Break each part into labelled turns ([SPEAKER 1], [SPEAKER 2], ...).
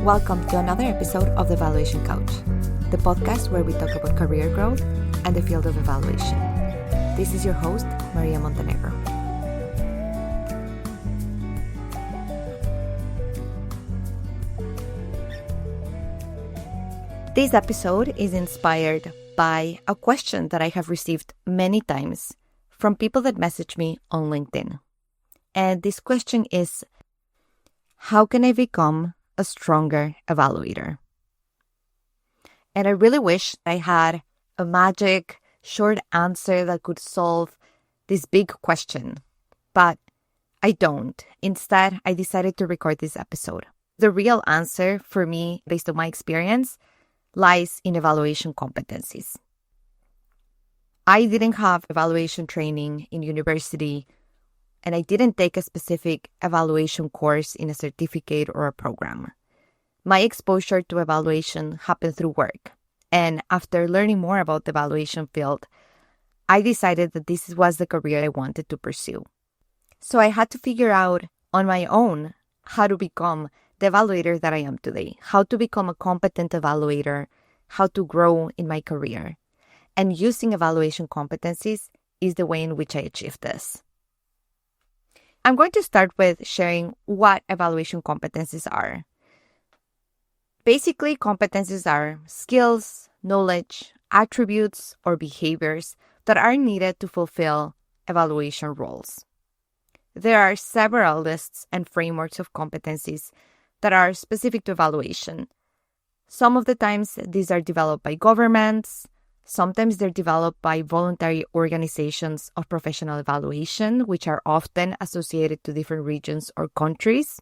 [SPEAKER 1] Welcome to another episode of The Evaluation Couch, the podcast where we talk about career growth and the field of evaluation. This is your host, Maria Montenegro. This episode is inspired by a question that I have received many times from people that message me on LinkedIn. And this question is, how can I become a stronger evaluator? And I really wish I had a magic short answer that could solve this big question, but I don't. Instead, I decided to record this episode. The real answer for me, based on my experience, lies in evaluation competencies. I didn't have evaluation training in university, and I didn't take a specific evaluation course in a certificate or a program. My exposure to evaluation happened through work, and after learning more about the evaluation field, I decided that this was the career I wanted to pursue. So I had to figure out on my own how to become the evaluator that I am today, how to become a competent evaluator, how to grow in my career. And using evaluation competencies is the way in which I achieved this. I'm going to start with sharing what evaluation competencies are. Basically, competencies are skills, knowledge, attributes, or behaviors that are needed to fulfill evaluation roles. There are several lists and frameworks of competencies that are specific to evaluation. Some of the times, these are developed by governments. Sometimes they're developed by voluntary organizations of professional evaluation, which are often associated to different regions or countries.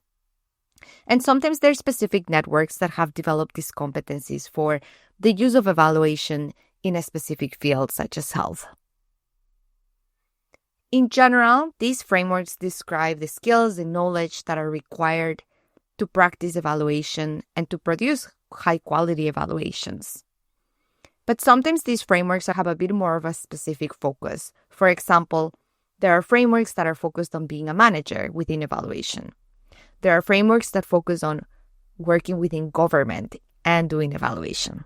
[SPEAKER 1] And sometimes there are specific networks that have developed these competencies for the use of evaluation in a specific field, such as health. In general, these frameworks describe the skills and knowledge that are required to practice evaluation and to produce high-quality evaluations. But sometimes these frameworks have a bit more of a specific focus. For example, there are frameworks that are focused on being a manager within evaluation. There are frameworks that focus on working within government and doing evaluation.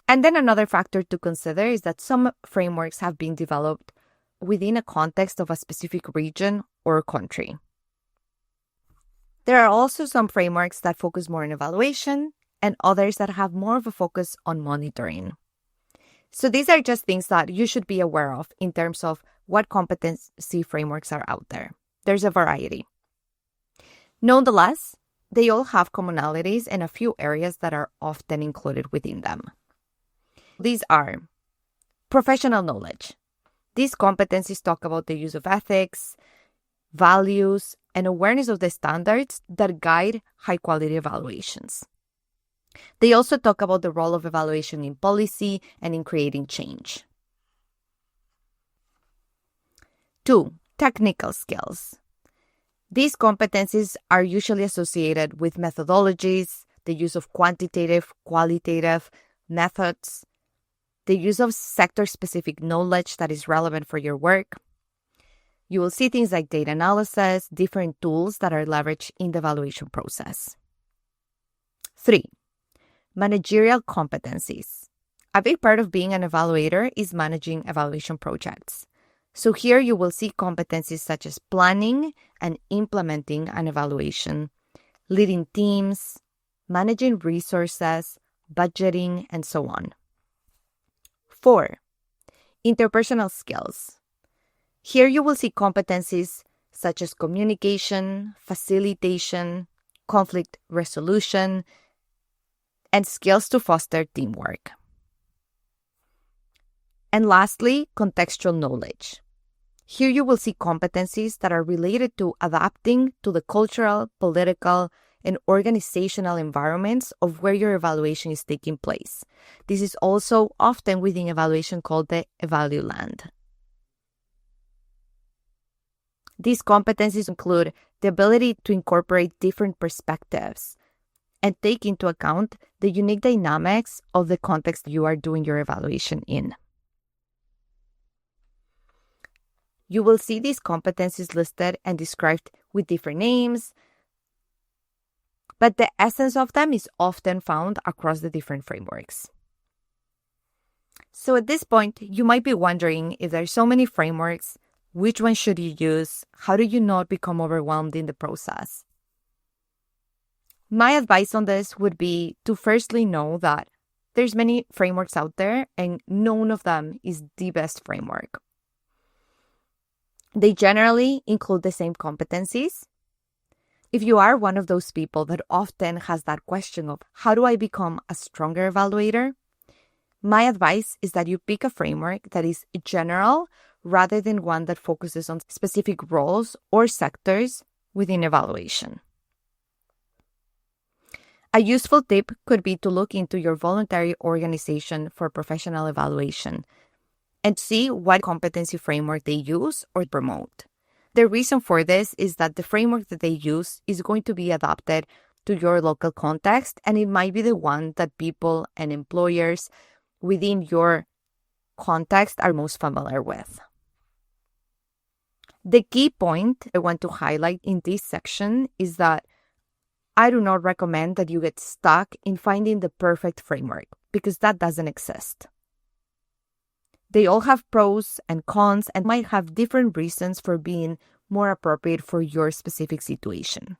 [SPEAKER 1] And then another factor to consider is that some frameworks have been developed within a context of a specific region or country. There are also some frameworks that focus more on evaluation and others that have more of a focus on monitoring. So these are just things that you should be aware of in terms of what competency frameworks are out there. There's a variety. Nonetheless, they all have commonalities and a few areas that are often included within them. These are professional knowledge. These competencies talk about the use of ethics, values, and awareness of the standards that guide high-quality evaluations. They also talk about the role of evaluation in policy and in creating change. 2. Technical skills. These competencies are usually associated with methodologies, the use of quantitative, qualitative methods, the use of sector-specific knowledge that is relevant for your work. You will see things like data analysis, different tools that are leveraged in the evaluation process. 3. Managerial competencies. A big part of being an evaluator is managing evaluation projects. So here you will see competencies such as planning and implementing an evaluation, leading teams, managing resources, budgeting, and so on. 4. Interpersonal skills. Here you will see competencies such as communication, facilitation, conflict resolution, and skills to foster teamwork. And lastly, contextual knowledge. Here you will see competencies that are related to adapting to the cultural, political, and organizational environments of where your evaluation is taking place. This is also often within evaluation called the evaluland. These competencies include the ability to incorporate different perspectives and take into account the unique dynamics of the context you are doing your evaluation in. You will see these competencies listed and described with different names, but the essence of them is often found across the different frameworks. So at this point, you might be wondering, if there's so many frameworks, which one should you use? How do you not become overwhelmed in the process? My advice on this would be to firstly know that there's many frameworks out there and none of them is the best framework. They generally include the same competencies. If you are one of those people that often has that question of how do I become a stronger evaluator, my advice is that you pick a framework that is general rather than one that focuses on specific roles or sectors within evaluation. A useful tip could be to look into your voluntary organization for professional evaluation and see what competency framework they use or promote. The reason for this is that the framework that they use is going to be adapted to your local context, and it might be the one that people and employers within your context are most familiar with. The key point I want to highlight in this section is that I do not recommend that you get stuck in finding the perfect framework, because that doesn't exist. They all have pros and cons and might have different reasons for being more appropriate for your specific situation.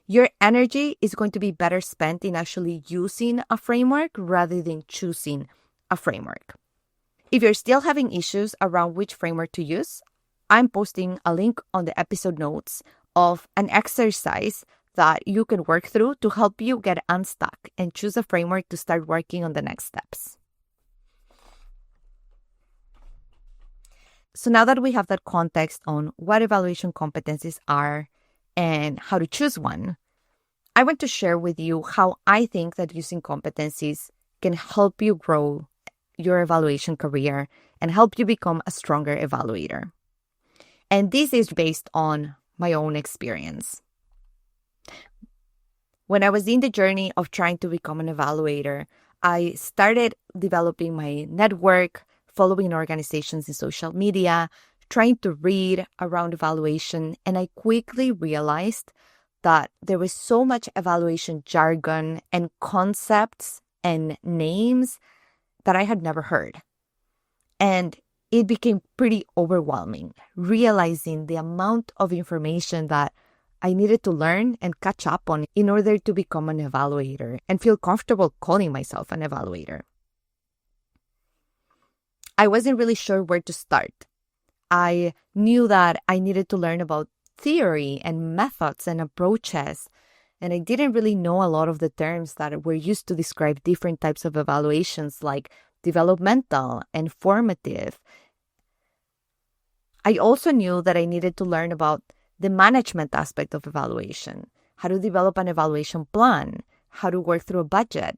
[SPEAKER 1] Your energy is going to be better spent in actually using a framework rather than choosing a framework. If you're still having issues around which framework to use, I'm posting a link on the episode notes of an exercise that you can work through to help you get unstuck and choose a framework to start working on the next steps. So now that we have that context on what evaluation competencies are and how to choose one, I want to share with you how I think that using competencies can help you grow your evaluation career and help you become a stronger evaluator. And this is based on my own experience. When I was in the journey of trying to become an evaluator, I started developing my network, following organizations in social media, trying to read around evaluation, and I quickly realized that there was so much evaluation jargon and concepts and names that I had never heard. And it became pretty overwhelming, realizing the amount of information that I needed to learn and catch up on in order to become an evaluator and feel comfortable calling myself an evaluator. I wasn't really sure where to start. I knew that I needed to learn about theory and methods and approaches, and I didn't really know a lot of the terms that were used to describe different types of evaluations like developmental and formative. I also knew that I needed to learn about the management aspect of evaluation, how to develop an evaluation plan, how to work through a budget.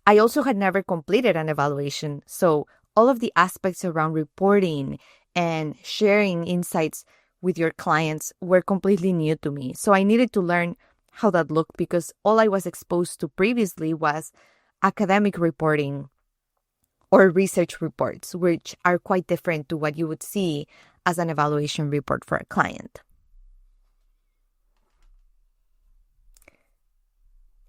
[SPEAKER 1] I also had never completed an evaluation, so all of the aspects around reporting and sharing insights with your clients were completely new to me. So I needed to learn how that looked, because all I was exposed to previously was academic reporting or research reports, which are quite different to what you would see as an evaluation report for a client.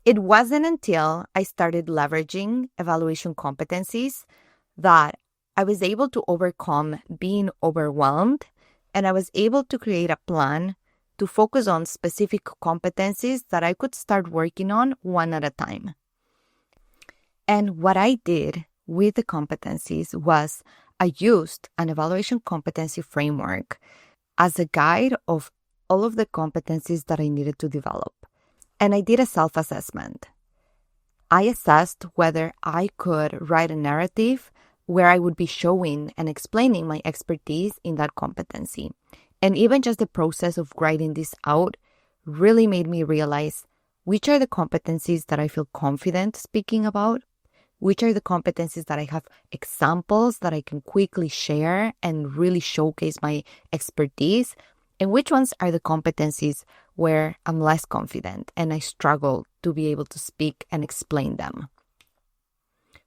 [SPEAKER 1] It wasn't until I started leveraging evaluation competencies that I was able to overcome being overwhelmed, and I was able to create a plan to focus on specific competencies that I could start working on one at a time. And what I did with the competencies was I used an evaluation competency framework as a guide of all of the competencies that I needed to develop. And I did a self-assessment. I assessed whether I could write a narrative where I would be showing and explaining my expertise in that competency. And even just the process of writing this out really made me realize which are the competencies that I feel confident speaking about, which are the competencies that I have examples that I can quickly share and really showcase my expertise, and which ones are the competencies where I'm less confident and I struggle to be able to speak and explain them.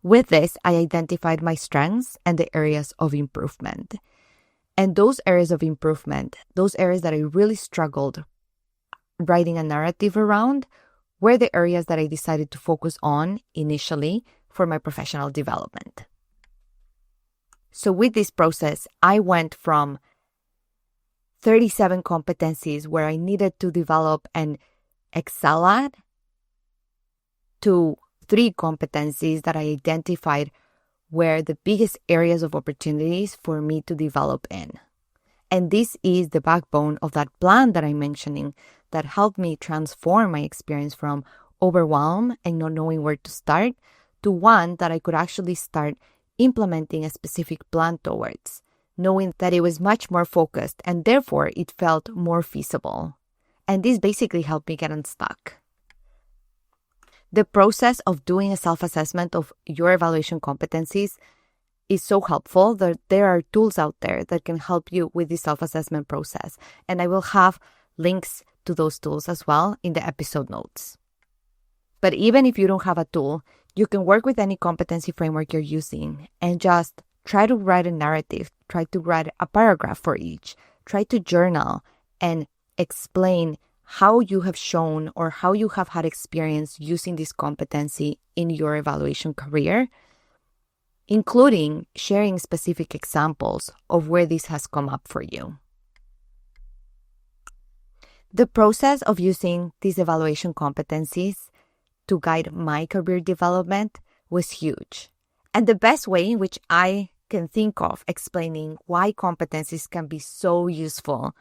[SPEAKER 1] With this, I identified my strengths and the areas of improvement. And those areas of improvement, those areas that I really struggled, writing a narrative around were the areas that I decided to focus on initially for my professional development. So with this process, I went from 37 competencies where I needed to develop and excel at to 3 competencies that I identified were the biggest areas of opportunities for me to develop in. And this is the backbone of that plan that I'm mentioning that helped me transform my experience from overwhelm and not knowing where to start to one that I could actually start implementing a specific plan towards, knowing that it was much more focused and therefore it felt more feasible. And this basically helped me get unstuck. The process of doing a self-assessment of your evaluation competencies is so helpful that there are tools out there that can help you with the self-assessment process. And I will have links to those tools as well in the episode notes. But even if you don't have a tool, you can work with any competency framework you're using and just try to write a narrative, try to write a paragraph for each, try to journal and explain how you have shown or how you have had experience using this competency in your evaluation career, including sharing specific examples of where this has come up for you. The process of using these evaluation competencies to guide my career development was huge. And the best way in which I can think of explaining why competencies can be so useful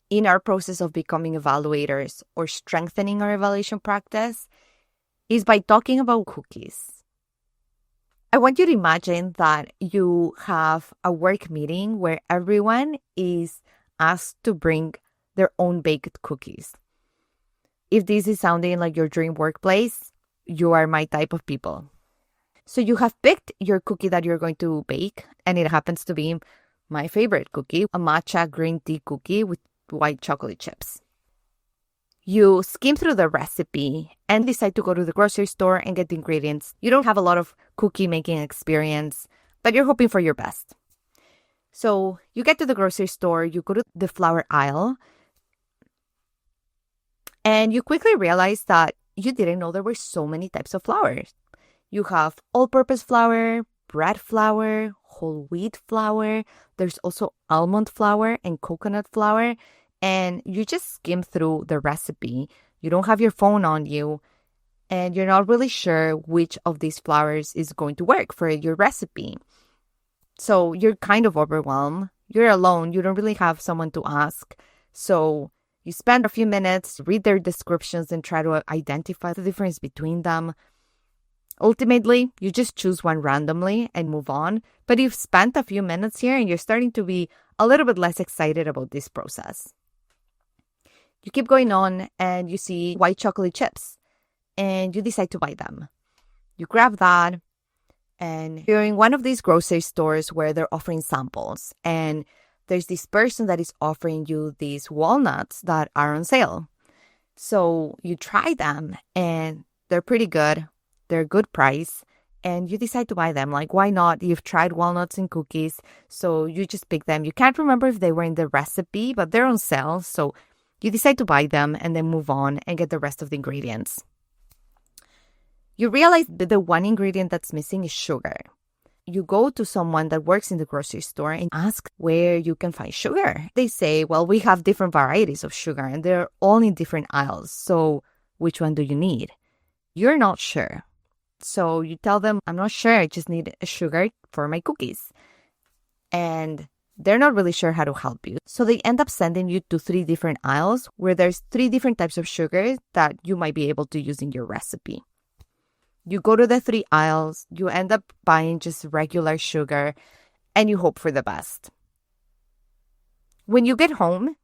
[SPEAKER 1] in our process of becoming evaluators or strengthening our evaluation practice is by talking about cookies. I want you to imagine that you have a work meeting where everyone is asked to bring their own baked cookies. If this is sounding like your dream workplace, you are my type of people. So you have picked your cookie that you're going to bake, and it happens to be my favorite cookie, a matcha green tea cookie with white chocolate chips. You skim through the recipe and decide to go to the grocery store and get the ingredients. You don't have a lot of cookie making experience, but you're hoping for your best. So you get to the grocery store, you go to the flour aisle, and you quickly realize that you didn't know there were so many types of flour. You have all-purpose flour, bread flour, whole wheat flour. There's also almond flour and coconut flour. And you just skim through the recipe. You don't have your phone on you, and you're not really sure which of these flours is going to work for your recipe. So you're kind of overwhelmed. You're alone. You don't really have someone to ask. So you spend a few minutes, read their descriptions, and try to identify the difference between them. Ultimately, you just choose one randomly and move on. But you've spent a few minutes here, and you're starting to be a little bit less excited about this process. You keep going on and you see white chocolate chips and you decide to buy them. You grab that and you're in one of these grocery stores where they're offering samples, and there's this person that is offering you these walnuts that are on sale. So you try them and they're pretty good. They're a good price. And you decide to buy them. Like, why not? You've tried walnuts and cookies, so you just pick them. You can't remember if they were in the recipe, but they're on sale. So you decide to buy them and then move on and get the rest of the ingredients. You realize that the one ingredient that's missing is sugar. You go to someone that works in the grocery store and ask where you can find sugar. They say, well, we have different varieties of sugar and they're all in different aisles. So which one do you need? You're not sure. So you tell them, I'm not sure, I just need sugar for my cookies. And they're not really sure how to help you. So they end up sending you to 3 different aisles where there's 3 different types of sugar that you might be able to use in your recipe. You go to the 3 aisles, you end up buying just regular sugar, and you hope for the best. When you get home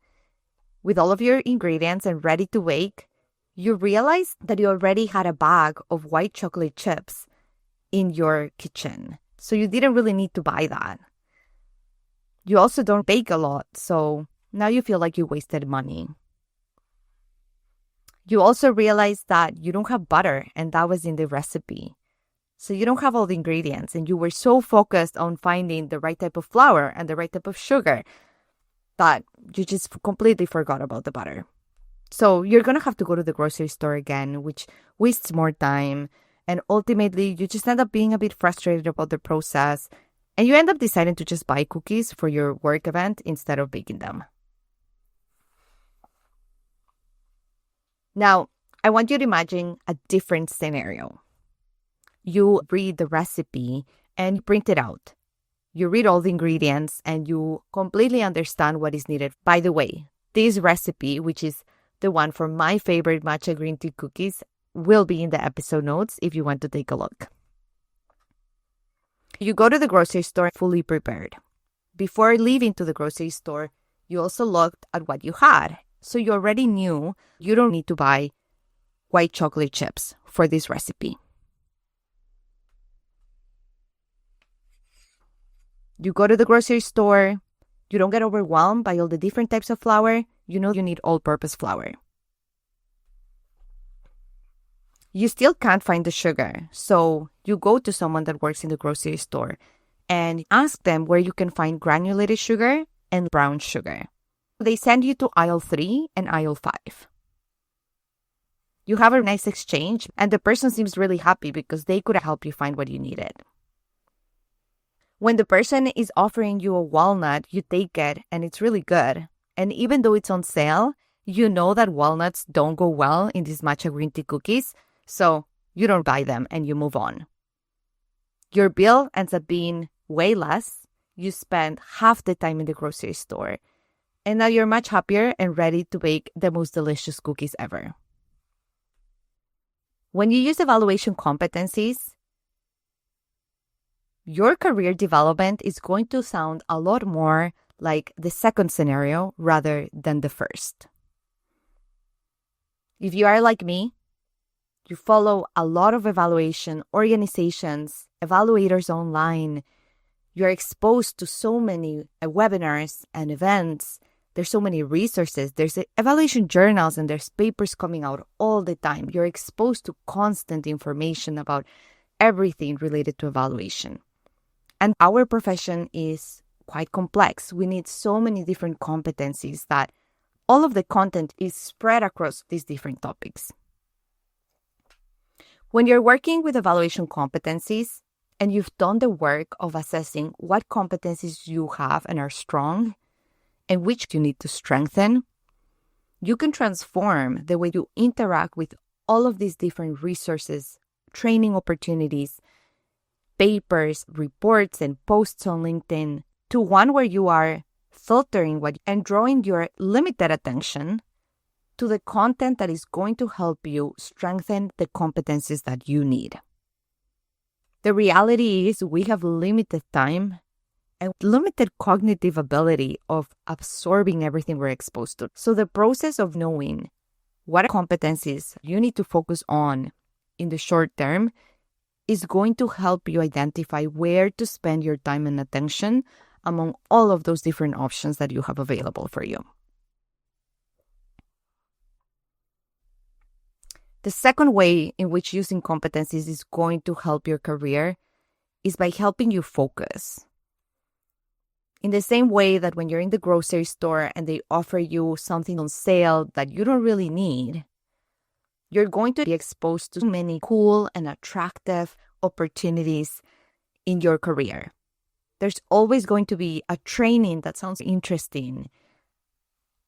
[SPEAKER 1] with all of your ingredients and ready to bake, you realize that you already had a bag of white chocolate chips in your kitchen. So you didn't really need to buy that. You also don't bake a lot, so now you feel like you wasted money. You also realize that you don't have butter, and that was in the recipe. So you don't have all the ingredients, and you were so focused on finding the right type of flour and the right type of sugar that you just completely forgot about the butter. So you're going to have to go to the grocery store again, which wastes more time. And ultimately, you just end up being a bit frustrated about the process. And you end up deciding to just buy cookies for your work event instead of baking them. Now, I want you to imagine a different scenario. You read the recipe and print it out. You read all the ingredients and you completely understand what is needed. By the way, this recipe, which is the one for my favorite matcha green tea cookies, will be in the episode notes if you want to take a look. You go to the grocery store fully prepared. Before leaving to the grocery store, you also looked at what you had. So you already knew you don't need to buy white chocolate chips for this recipe. You go to the grocery store, you don't get overwhelmed by all the different types of flour. You know you need all-purpose flour. You still can't find the sugar, so you go to someone that works in the grocery store and ask them where you can find granulated sugar and brown sugar. They send you to aisle 3 and aisle 5. You have a nice exchange, and the person seems really happy because they could help you find what you needed. When the person is offering you a walnut, you take it, and it's really good. And even though it's on sale, you know that walnuts don't go well in these matcha green tea cookies, so you don't buy them and you move on. Your bill ends up being way less. You spend half the time in the grocery store. And now you're much happier and ready to bake the most delicious cookies ever. When you use evaluation competencies, your career development is going to sound a lot more like the second scenario rather than the first. If you are like me, you follow a lot of evaluation organizations, evaluators online, you're exposed to so many webinars and events. There's so many resources. There's evaluation journals and there's papers coming out all the time. You're exposed to constant information about everything related to evaluation. And our profession is quite complex. We need so many different competencies that all of the content is spread across these different topics. When you're working with evaluation competencies and you've done the work of assessing what competencies you have and are strong, and which you need to strengthen, you can transform the way you interact with all of these different resources, training opportunities, papers, reports, and posts on LinkedIn to one where you are filtering what and drawing your limited attention to the content that is going to help you strengthen the competencies that you need. The reality is we have limited time and limited cognitive ability of absorbing everything we're exposed to. So the process of knowing what competencies you need to focus on in the short term is going to help you identify where to spend your time and attention among all of those different options that you have available for you. The second way in which using competencies is going to help your career is by helping you focus. In the same way that when you're in the grocery store and they offer you something on sale that you don't really need, you're going to be exposed to many cool and attractive opportunities in your career. There's always going to be a training that sounds interesting,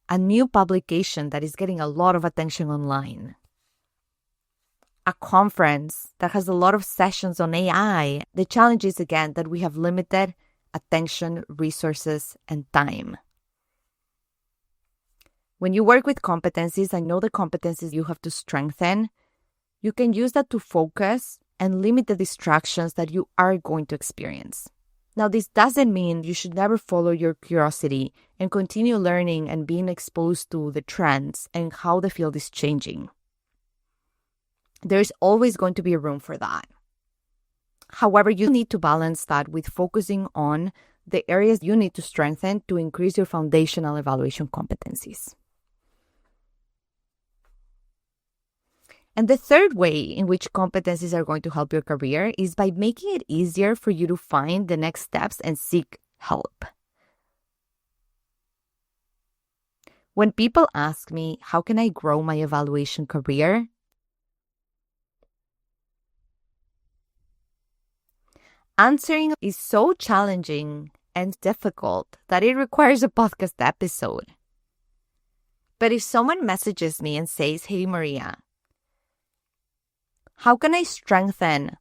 [SPEAKER 1] a new publication that is getting a lot of attention online, a conference that has a lot of sessions on AI. The challenge is, again, that we have limited attention, resources, and time. When you work with competencies and know the competencies you have to strengthen, you can use that to focus and limit the distractions that you are going to experience. Now, this doesn't mean you should never follow your curiosity and continue learning and being exposed to the trends and how the field is changing. There's always going to be room for that. However, you need to balance that with focusing on the areas you need to strengthen to increase your foundational evaluation competencies. And the third way in which competencies are going to help your career is by making it easier for you to find the next steps and seek help. When people ask me, how can I grow my evaluation career? Answering is so challenging and difficult that it requires a podcast episode. But if someone messages me and says, hey, Maria, how can I strengthen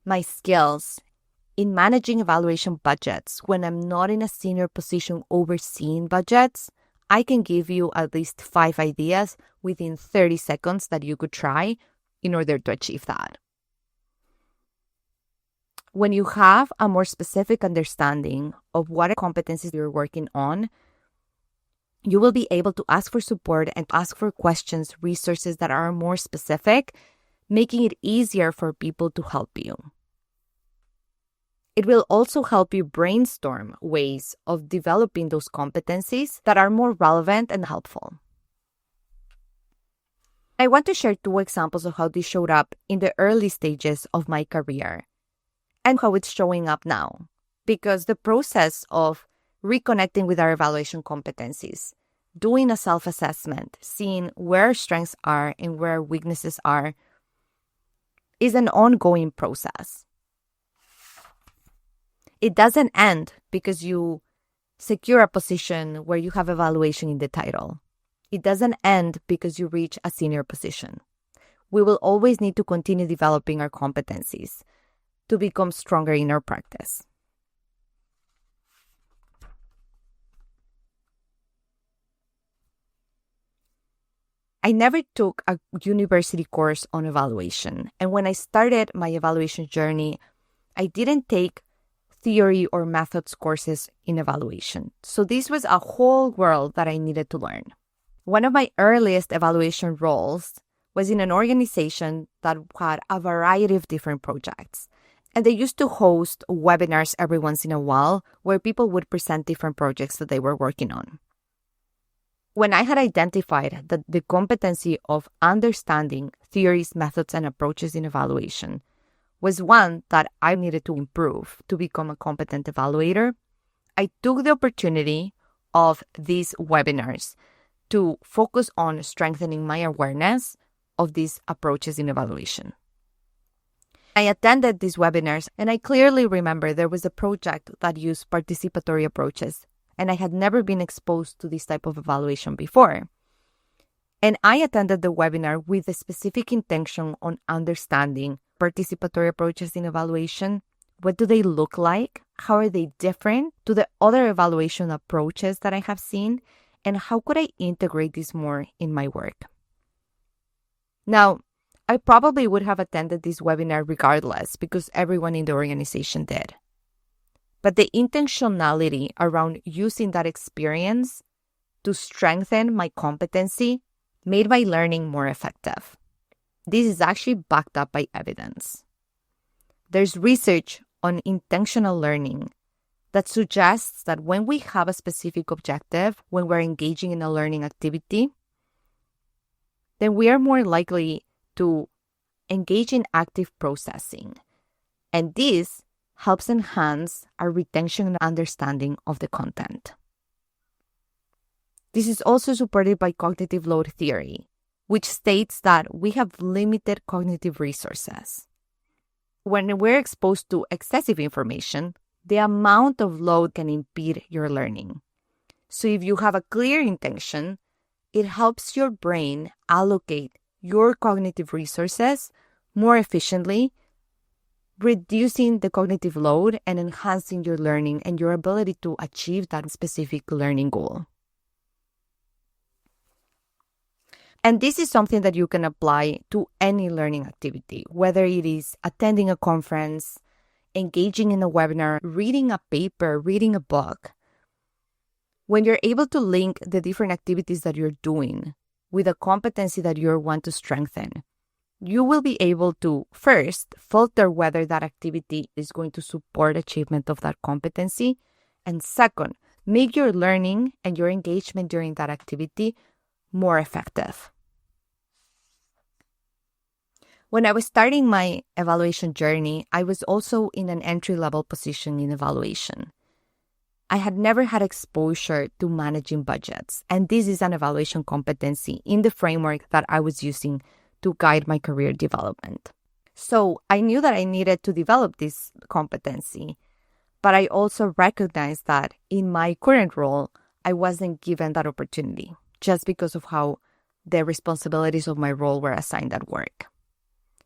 [SPEAKER 1] my skills in managing evaluation budgets when I'm not in a senior position overseeing budgets? I can give you at least 5 ideas within 30 seconds that you could try in order to achieve that. When you have a more specific understanding of what competencies you're working on, you will be able to ask for support and ask for questions, resources that are more specific, making it easier for people to help you. It will also help you brainstorm ways of developing those competencies that are more relevant and helpful. I want to share 2 examples of how this showed up in the early stages of my career and how it's showing up now. Because the process of reconnecting with our evaluation competencies, doing a self-assessment, seeing where our strengths are and where our weaknesses are, is an ongoing process. It doesn't end because you secure a position where you have evaluation in the title. It doesn't end because you reach a senior position. We will always need to continue developing our competencies to become stronger in our practice. I never took a university course on evaluation, and when I started my evaluation journey, I didn't take theory or methods courses in evaluation. So this was a whole world that I needed to learn. One of my earliest evaluation roles was in an organization that had a variety of different projects. And they used to host webinars every once in a while where people would present different projects that they were working on. When I had identified that the competency of understanding theories, methods, and approaches in evaluation was one that I needed to improve to become a competent evaluator, I took the opportunity of these webinars to focus on strengthening my awareness of these approaches in evaluation. I attended these webinars, and I clearly remember there was a project that used participatory approaches, and I had never been exposed to this type of evaluation before. And I attended the webinar with a specific intention on understanding participatory approaches in evaluation. What do they look like? How are they different to the other evaluation approaches that I have seen? And how could I integrate this more in my work? Now, I probably would have attended this webinar regardless because everyone in the organization did. But the intentionality around using that experience to strengthen my competency made my learning more effective. This is actually backed up by evidence. There's research on intentional learning that suggests that when we have a specific objective, when we're engaging in a learning activity, then we are more likely to engage in active processing. And this helps enhance our retention and understanding of the content. This is also supported by cognitive load theory, which states that we have limited cognitive resources. When we're exposed to excessive information, the amount of load can impede your learning. So if you have a clear intention, it helps your brain allocate your cognitive resources more efficiently, reducing the cognitive load and enhancing your learning and your ability to achieve that specific learning goal. And this is something that you can apply to any learning activity, whether it is attending a conference, engaging in a webinar, reading a paper, reading a book. When you're able to link the different activities that you're doing with a competency that you want to strengthen, you will be able to first filter whether that activity is going to support achievement of that competency, and second, make your learning and your engagement during that activity more effective. When I was starting my evaluation journey, I was also in an entry-level position in evaluation. I had never had exposure to managing budgets, and this is an evaluation competency in the framework that I was using to guide my career development. So I knew that I needed to develop this competency, but I also recognized that in my current role, I wasn't given that opportunity just because of how the responsibilities of my role were assigned at work.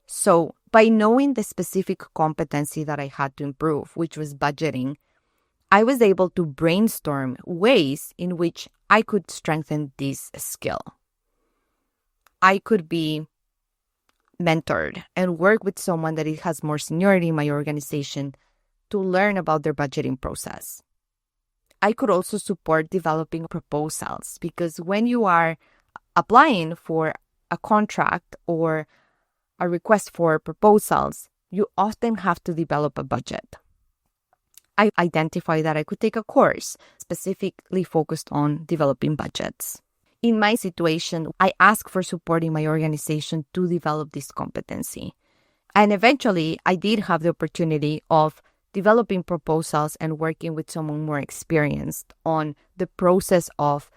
[SPEAKER 1] So by knowing the specific competency that I had to improve, which was budgeting, I was able to brainstorm ways in which I could strengthen this skill. I could be mentored and work with someone that has more seniority in my organization to learn about their budgeting process. I could also support developing proposals, because when you are applying for a contract or a request for proposals, you often have to develop a budget. I identified that I could take a course specifically focused on developing budgets. In my situation, I asked for support in my organization to develop this competency. And eventually, I did have the opportunity of developing proposals and working with someone more experienced on the process of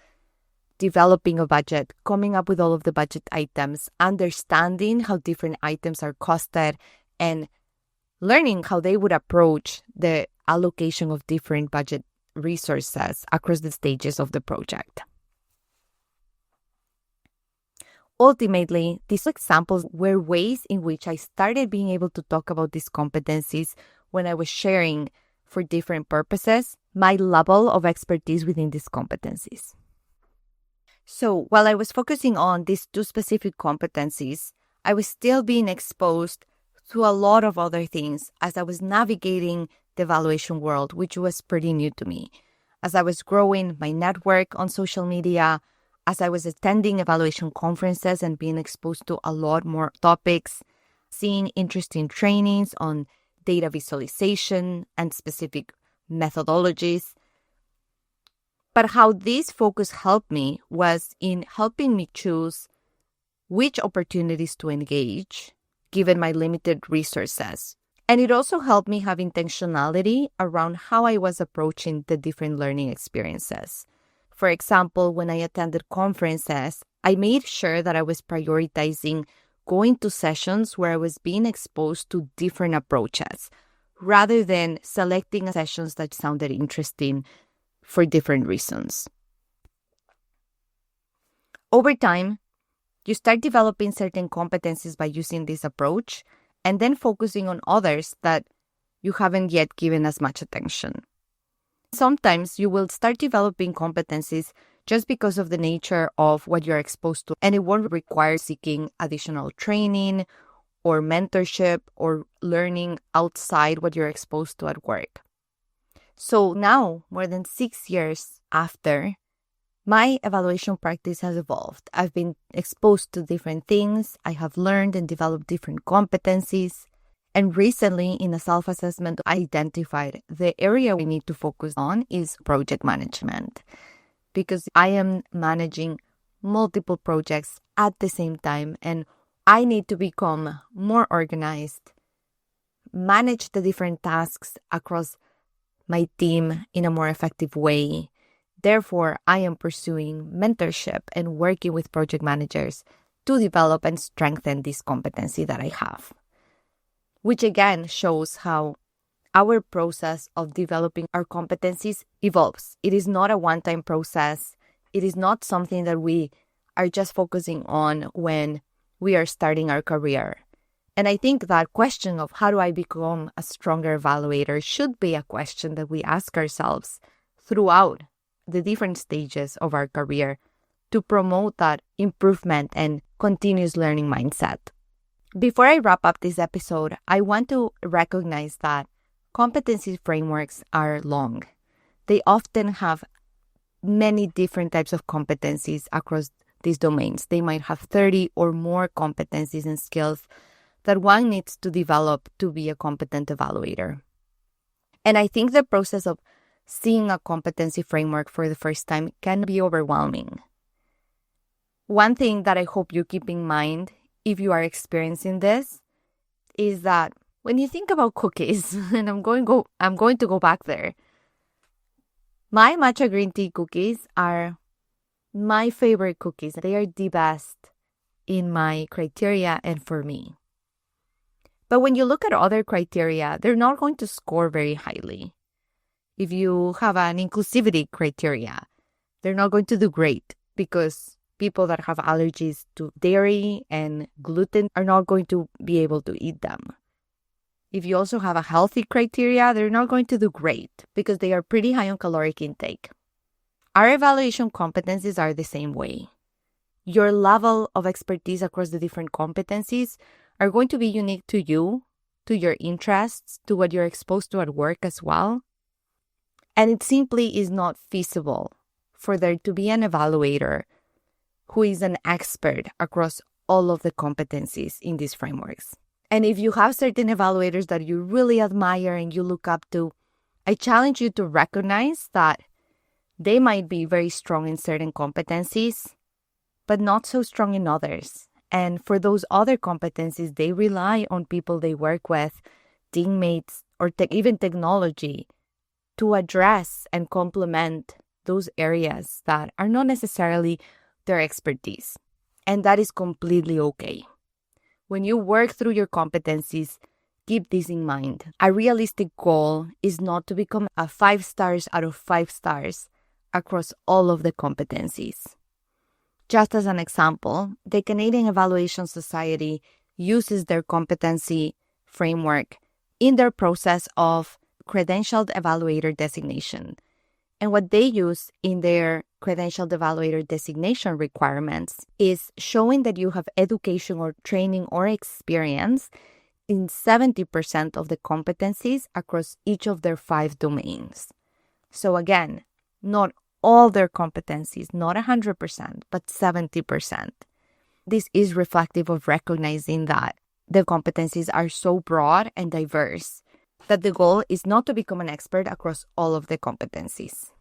[SPEAKER 1] developing a budget, coming up with all of the budget items, understanding how different items are costed, and learning how they would approach the allocation of different budget resources across the stages of the project. Ultimately, these examples were ways in which I started being able to talk about these competencies when I was sharing, for different purposes, my level of expertise within these competencies. So while I was focusing on these two specific competencies, I was still being exposed to a lot of other things as I was navigating the evaluation world, which was pretty new to me. As I was growing my network on social media, as I was attending evaluation conferences and being exposed to a lot more topics, seeing interesting trainings on data visualization and specific methodologies. But how this focus helped me was in helping me choose which opportunities to engage, given my limited resources. And it also helped me have intentionality around how I was approaching the different learning experiences. For example, when I attended conferences, I made sure that I was prioritizing going to sessions where I was being exposed to different approaches, rather than selecting sessions that sounded interesting for different reasons. Over time, you start developing certain competencies by using this approach, and then focusing on others that you haven't yet given as much attention. Sometimes you will start developing competencies just because of the nature of what you're exposed to, and it won't require seeking additional training or mentorship or learning outside what you're exposed to at work. So now, more than 6 years after, my evaluation practice has evolved. I've been exposed to different things. I have learned and developed different competencies. And recently, in a self-assessment, I identified the area we need to focus on is project management, because I am managing multiple projects at the same time, and I need to become more organized, manage the different tasks across my team in a more effective way. Therefore, I am pursuing mentorship and working with project managers to develop and strengthen this competency that I have, which again shows how our process of developing our competencies evolves. It is not a one-time process. It is not something that we are just focusing on when we are starting our career. And I think that question of how do I become a stronger evaluator should be a question that we ask ourselves throughout the different stages of our career to promote that improvement and continuous learning mindset. Before I wrap up this episode, I want to recognize that competency frameworks are long. They often have many different types of competencies across these domains. They might have 30 or more competencies and skills that one needs to develop to be a competent evaluator. And I think the process of seeing a competency framework for the first time can be overwhelming. One thing that I hope you keep in mind if you are experiencing this is that when you think about cookies, and I'm going to go back there, My matcha green tea cookies are my favorite cookies. They are the best in my criteria and for me. But when you look at other criteria, they're not going to score very highly. If you have an inclusivity criteria, they're not going to do great because people that have allergies to dairy and gluten are not going to be able to eat them. If you also have a healthy criteria, they're not going to do great because they are pretty high on caloric intake. Our evaluation competencies are the same way. Your level of expertise across the different competencies are going to be unique to you, to your interests, to what you're exposed to at work as well. And it simply is not feasible for there to be an evaluator who is an expert across all of the competencies in these frameworks. And if you have certain evaluators that you really admire and you look up to, I challenge you to recognize that they might be very strong in certain competencies, but not so strong in others. And for those other competencies, they rely on people they work with, teammates, or even technology to address and complement those areas that are not necessarily their expertise. And that is completely okay. When you work through your competencies, keep this in mind. A realistic goal is not to become a 5 stars out of 5 stars across all of the competencies. Just as an example, the Canadian Evaluation Society uses their competency framework in their process of credentialed evaluator designation. And what they use in their credentialed evaluator designation requirements is showing that you have education or training or experience in 70% of the competencies across each of their 5 domains. So again, not all their competencies, not 100%, but 70%. This is reflective of recognizing that the competencies are so broad and diverse that the goal is not to become an expert across all of the competencies.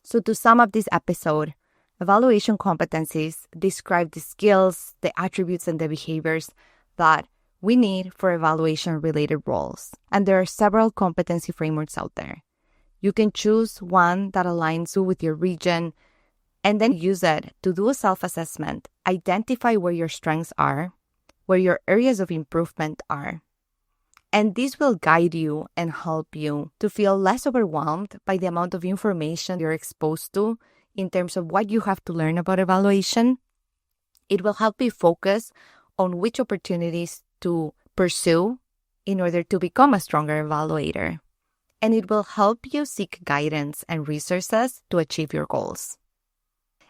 [SPEAKER 1] So to sum up this episode, evaluation competencies describe the skills, the attributes, and the behaviors that we need for evaluation-related roles. And there are several competency frameworks out there. You can choose one that aligns you with your region and then use it to do a self-assessment, identify where your strengths are, where your areas of improvement are. And this will guide you and help you to feel less overwhelmed by the amount of information you're exposed to in terms of what you have to learn about evaluation. It will help you focus on which opportunities to pursue in order to become a stronger evaluator. And it will help you seek guidance and resources to achieve your goals.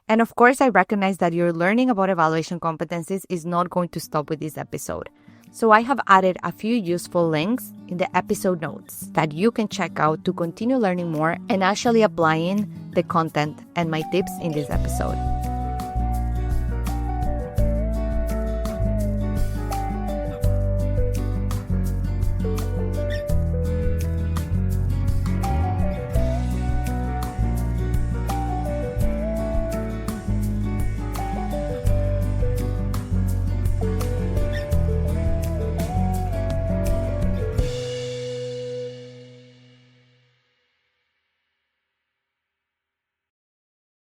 [SPEAKER 1] And of course, I recognize that your learning about evaluation competencies is not going to stop with this episode. So I have added a few useful links in the episode notes that you can check out to continue learning more and actually applying the content and my tips in this episode.